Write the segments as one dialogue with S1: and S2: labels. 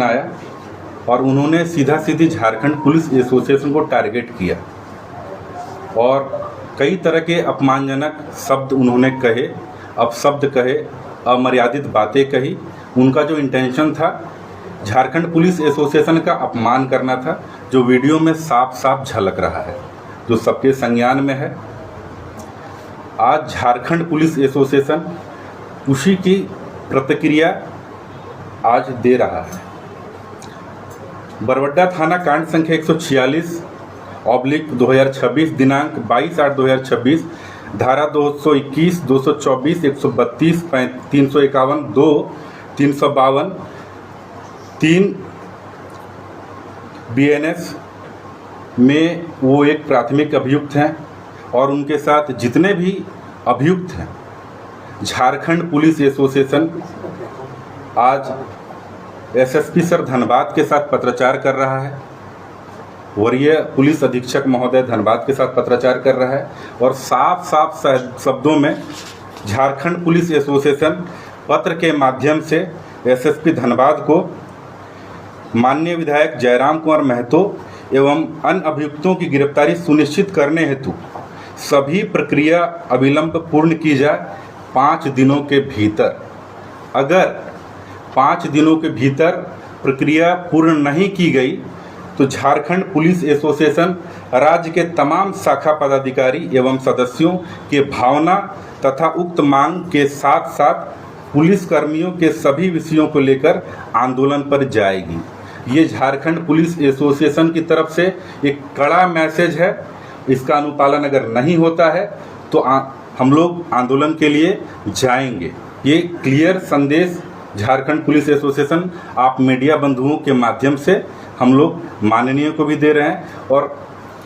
S1: आया और उन्होंने सीधा सीधी झारखंड पुलिस एसोसिएशन को टारगेट किया और कई तरह के अपमानजनक शब्द उन्होंने कहे, अपशब्द कहे, अमर्यादित बातें कही। उनका जो इंटेंशन था झारखंड पुलिस एसोसिएशन का अपमान करना था, जो वीडियो में साफ साफ झलक रहा है, जो सबके संज्ञान में है। आज झारखंड पुलिस एसोसिएशन उसी की प्रतिक्रिया आज दे रहा है। बरवड्डा थाना कांड संख्या 146/2026 दिनांक 22/8/2026 धारा 221, 224, 132, 351, 2, 352, 3 BNS में वो एक प्राथमिक अभियुक्त हैं और उनके साथ जितने भी अभियुक्त हैं, झारखंड पुलिस एसोसिएशन आज SSP सर धनबाद के साथ पत्राचार कर रहा है, वरीय पुलिस अधीक्षक महोदय धनबाद के साथ पत्राचार कर रहा है और साफ साफ शब्दों में झारखंड पुलिस एसोसिएशन पत्र के माध्यम से SSP धनबाद को माननीय विधायक जयराम कुमार महतो एवं अन्य अभियुक्तों की गिरफ्तारी सुनिश्चित करने हेतु सभी प्रक्रिया अविलंब पूर्ण की जाए 5 दिनों के भीतर। अगर 5 दिनों के भीतर प्रक्रिया पूर्ण नहीं की गई तो झारखंड पुलिस एसोसिएशन राज्य के तमाम शाखा पदाधिकारी एवं सदस्यों के भावना तथा उक्त मांग के साथ साथ पुलिस कर्मियों के सभी विषयों को लेकर आंदोलन पर जाएगी। ये झारखंड पुलिस एसोसिएशन की तरफ से एक कड़ा मैसेज है। इसका अनुपालन अगर नहीं होता है तो हम लोग आंदोलन के लिए जाएंगे। ये क्लियर संदेश झारखंड पुलिस एसोसिएशन आप मीडिया बंधुओं के माध्यम से हम लोग माननीय को भी दे रहे हैं और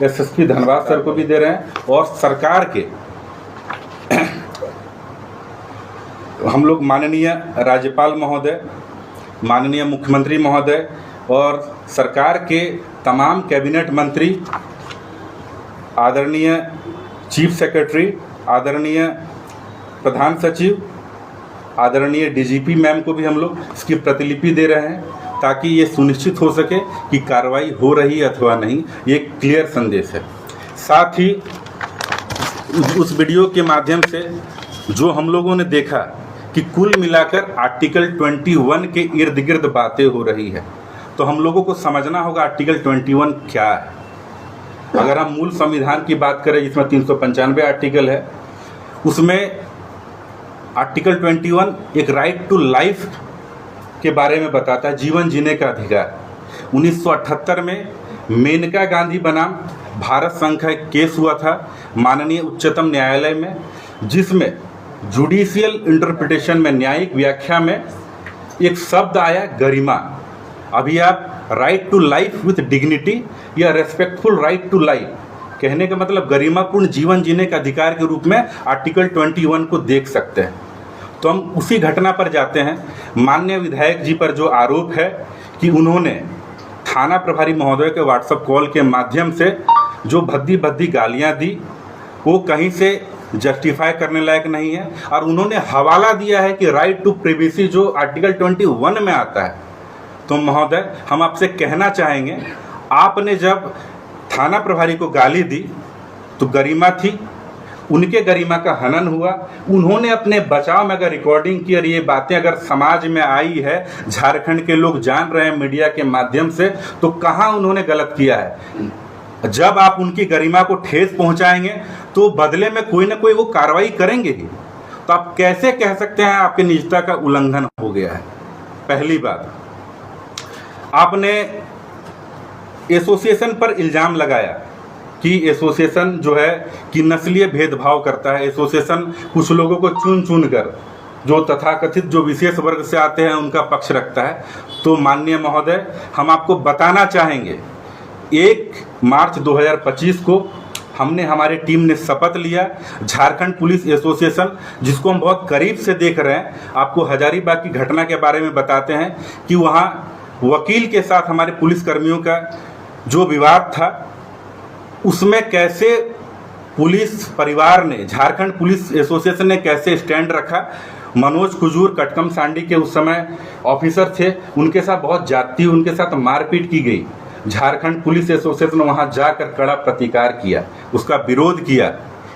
S1: SSP धनबाद सर को भी दे रहे हैं और सरकार के हम लोग माननीय राज्यपाल महोदय, माननीय मुख्यमंत्री महोदय और सरकार के तमाम कैबिनेट मंत्री, आदरणीय चीफ सेक्रेटरी, आदरणीय प्रधान सचिव, आदरणीय DGP मैम को भी हम लोग इसकी प्रतिलिपि दे रहे हैं ताकि ये सुनिश्चित हो सके कि कार्रवाई हो रही है अथवा नहीं। ये क्लियर संदेश है। साथ ही उस वीडियो के माध्यम से जो हम लोगों ने देखा कि कुल मिलाकर आर्टिकल 21 के इर्द गिर्द बातें हो रही है, तो हम लोगों को समझना होगा आर्टिकल 21 क्या है। अगर हम मूल संविधान की बात करें जिसमें 395 आर्टिकल है, उसमें आर्टिकल 21 एक राइट टू लाइफ के बारे में बताता है, जीवन जीने का अधिकार। 1978 में मेनका गांधी बनाम भारत संघ का एक केस हुआ था माननीय उच्चतम न्यायालय में, जिसमें जुडिशियल इंटरप्रिटेशन में, न्यायिक व्याख्या में एक शब्द आया गरिमा। अभी आप right to life with dignity या रेस्पेक्टफुल राइट टू लाइफ कहने का मतलब गरिमापूर्ण जीवन जीने का अधिकार के रूप में आर्टिकल 21 को देख सकते हैं। तो हम उसी घटना पर जाते हैं। माननीय विधायक जी पर जो आरोप है कि उन्होंने थाना प्रभारी महोदय के व्हाट्सएप कॉल के माध्यम से जो भद्दी भद्दी गालियां दी, वो कहीं से जस्टिफाई करने लायक नहीं है और उन्होंने हवाला दिया है कि राइट टू प्रिवेसी जो आर्टिकल 21 में आता है। तो महोदय, हम आपसे कहना चाहेंगे, आपने जब थाना प्रभारी को गाली दी तो गरिमा थी, उनके गरिमा का हनन हुआ। उन्होंने अपने बचाव में अगर रिकॉर्डिंग की और ये बातें अगर समाज में आई है, झारखंड के लोग जान रहे हैं मीडिया के माध्यम से, तो कहाँ उन्होंने गलत किया है। जब आप उनकी गरिमा को ठेस पहुंचाएंगे तो बदले में कोई ना कोई वो कार्रवाई करेंगे ही। तो आप कैसे कह सकते हैं आपकी निजता का उल्लंघन हो गया है। पहली बात, आपने एसोसिएशन पर इल्ज़ाम लगाया कि एसोसिएशन जो है कि नस्लीय भेदभाव करता है। एसोसिएशन कुछ लोगों को चुन चुन कर जो तथाकथित जो विशेष वर्ग से आते हैं उनका पक्ष रखता है। तो माननीय महोदय, हम आपको बताना चाहेंगे, 1 मार्च 2025 को हमने, हमारी टीम ने शपथ लिया। झारखंड पुलिस एसोसिएशन, जिसको हम बहुत करीब से देख रहे हैं, आपको हजारीबाग की घटना के बारे में बताते हैं कि वहाँ वकील के साथ हमारे पुलिसकर्मियों का जो विवाद था, उसमें कैसे पुलिस परिवार ने, झारखंड पुलिस एसोसिएशन ने कैसे स्टैंड रखा, मनोज कुजूर कटकम सांडी के उस समय ऑफिसर थे, उनके साथ बहुत जाती, उनके साथ मारपीट की गई। झारखंड पुलिस एसोसिएशन ने वहां जाकर कड़ा प्रतिकार किया, उसका विरोध किया।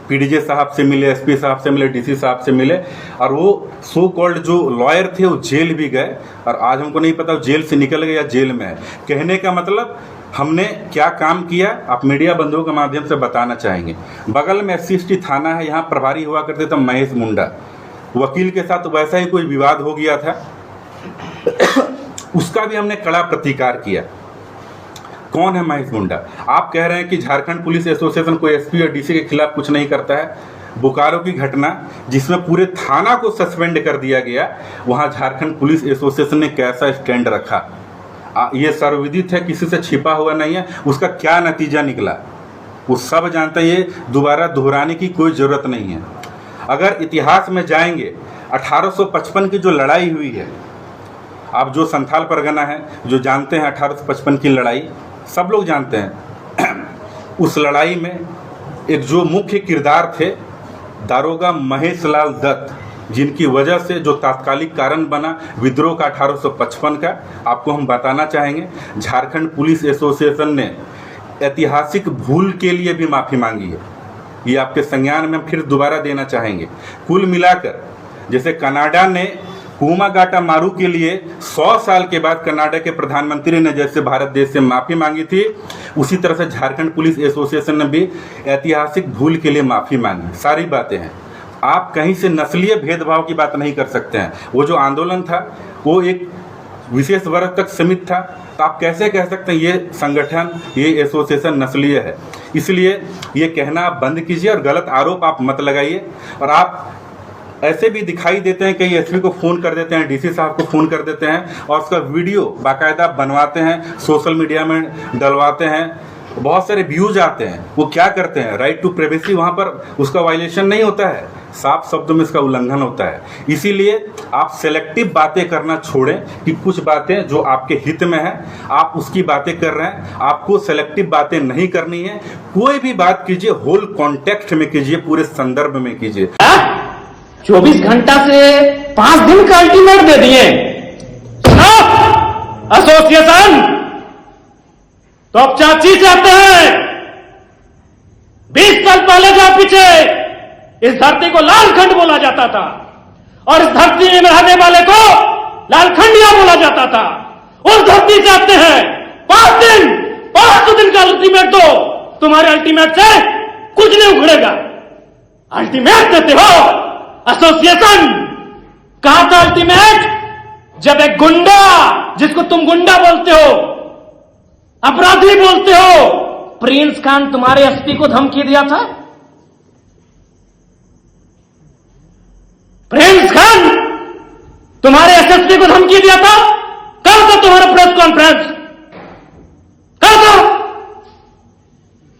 S1: पीडीजे साहब से मिले, एसपी साहब से मिले, डीसी साहब से मिले, और वो सो कॉल्ड जो लॉयर थे वो जेल भी गए, और आज हमको नहीं पता जेल से निकल गए या जेल में है। कहने का मतलब हमने क्या काम किया, आप मीडिया बंधुओं के माध्यम से बताना चाहेंगे। बगल में SC/ST थाना है, यहाँ प्रभारी हुआ करते थे महेश मुंडा, वकील के साथ वैसा ही कोई विवाद हो गया था, उसका भी हमने कड़ा प्रतिकार किया। कौन है महेश मुंडा? आप कह रहे हैं कि झारखंड पुलिस एसोसिएशन कोई एसपी और डीसी के खिलाफ कुछ नहीं करता है। बोकारो की घटना जिसमें पूरे थाना को सस्पेंड कर दिया गया, वहां झारखंड पुलिस एसोसिएशन ने कैसा स्टैंड रखा, ये सर्वविदित है, किसी से छिपा हुआ नहीं है। उसका क्या नतीजा निकला वो सब जानते हैं, ये दोबारा दोहराने की कोई ज़रूरत नहीं है। अगर इतिहास में जाएंगे, 1855 की जो लड़ाई हुई है, आप जो संथाल परगना है जो जानते हैं 1855 की लड़ाई, सब लोग जानते हैं। उस लड़ाई में एक जो मुख्य किरदार थे दारोगा महेश लाल दत्त, जिनकी वजह से जो तात्कालिक कारण बना विद्रोह का 1855 का, आपको हम बताना चाहेंगे। झारखंड पुलिस एसोसिएशन ने ऐतिहासिक भूल के लिए भी माफ़ी मांगी है, ये आपके संज्ञान में फिर दोबारा देना चाहेंगे। कुल मिलाकर जैसे कनाडा ने कुमागाटा मारू के लिए 100 साल के बाद कनाडा के प्रधानमंत्री ने जैसे भारत देश से माफ़ी मांगी थी, उसी तरह से झारखंड पुलिस एसोसिएशन ने भी ऐतिहासिक भूल के लिए माफ़ी मांगी। सारी बातें हैं, आप कहीं से नस्लीय भेदभाव की बात नहीं कर सकते हैं। वो जो आंदोलन था वो एक विशेष वर्ग तक सीमित था, तो आप कैसे कह सकते हैं ये संगठन, ये एसोसिएशन नस्लीय है? इसलिए ये कहना आप बंद कीजिए और गलत आरोप आप मत लगाइए। और आप ऐसे भी दिखाई देते हैं, कई एसपी को फ़ोन कर देते हैं, डीसी साहब को फ़ोन कर देते हैं और उसका वीडियो बाकायदा बनवाते हैं, सोशल मीडिया में डलवाते हैं, बहुत सारे व्यूज आते हैं। वो क्या करते हैं, राइट टू प्राइवेसी वहाँ पर उसका वायलेशन नहीं होता है, साफ शब्दों में इसका उल्लंघन होता है। इसीलिए आप सेलेक्टिव बातें करना छोड़ें कि कुछ बातें जो आपके हित में है आप उसकी बातें कर रहे हैं, आपको सेलेक्टिव बातें नहीं करनी है। कोई भी बात कीजिए होल कॉन्टेक्स्ट में कीजिए, पूरे संदर्भ में कीजिए।
S2: 24 घंटा से 5 दिन का अल्टीमेट दे दिए एसोसिएशन, तो अब चाची चाहते हैं 20 साल पहले जाओ पीछे, इस धरती को लालखंड बोला जाता था और इस धरती में रहने वाले को लालखंडिया बोला जाता था। उस धरती चाहते हैं 5 दिन 5 दिन का अल्टीमेट दो, तुम्हारे अल्टीमेट से कुछ नहीं उखड़ेगा। अल्टीमेट देते हो एसोसिएशन, कहा था अल्टीमेट जब एक गुंडा, जिसको तुम गुंडा बोलते हो, अपराधी बोलते हो, प्रिंस खान तुम्हारे एसपी को धमकी दिया था। प्रिंस खान तुम्हारे एसएसपी को धमकी दिया था। कल था तुम्हारा प्रेस कॉन्फ्रेंस, कल था,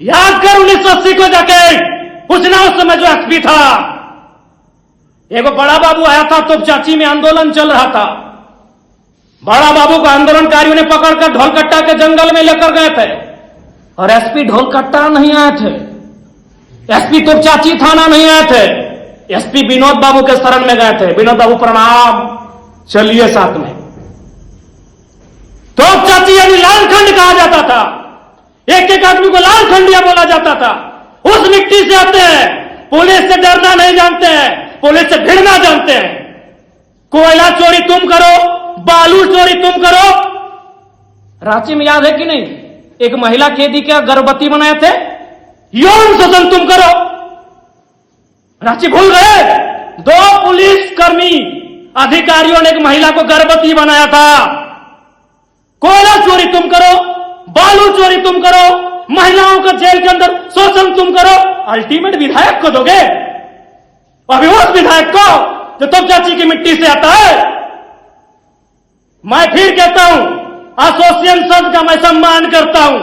S2: याद कर 1980 को जाके पूछना, उस समय जो एसपी था, एगो बड़ा बाबू आया था, तो चाची में आंदोलन चल रहा था। बड़ा बाबू को आंदोलनकारियों ने पकड़कर ढोलकट्टा के जंगल में लेकर गए थे और एसपी ढोलकट्टा नहीं आए थे, एसपी तो चाची थाना नहीं आए थे, एसपी विनोद बाबू के शरण में गए थे। विनोद बाबू प्रणाम, चलिए साथ में। तो चाची यानी लालखंड कहा जाता था, एक एक आदमी को लालखंडिया बोला जाता था। उस मिट्टी से आते हैं, पुलिस से डरना नहीं जानते हैं, पुलिस से भिड़ना जानते हैं। कोयला चोरी तुम करो, बालू चोरी तुम करो। रांची में याद है कि नहीं, एक महिला कैदी क्या गर्भवती बनाए थे, यौन शोषण तुम करो। रांची भूल गए? 2 पुलिसकर्मी अधिकारियों ने एक महिला को गर्भवती बनाया था। कोयला चोरी तुम करो, बालू चोरी तुम करो, महिलाओं का जेल के अंदर शोषण तुम करो, अल्टीमेट विधायक को दोगे? अभी उस विधायक को जो तुम चाची की मिट्टी से आता है। मैं फिर कहता हूं, एसोसिएशन का मैं सम्मान करता हूं,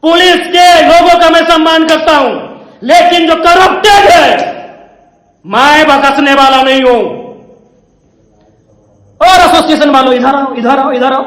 S2: पुलिस के लोगों का मैं सम्मान करता हूं, लेकिन जो करप्टेड है मैं बख्शने वाला नहीं हूं। और एसोसिएशन वालों इधर आओ, इधर आओ, इधर आओ।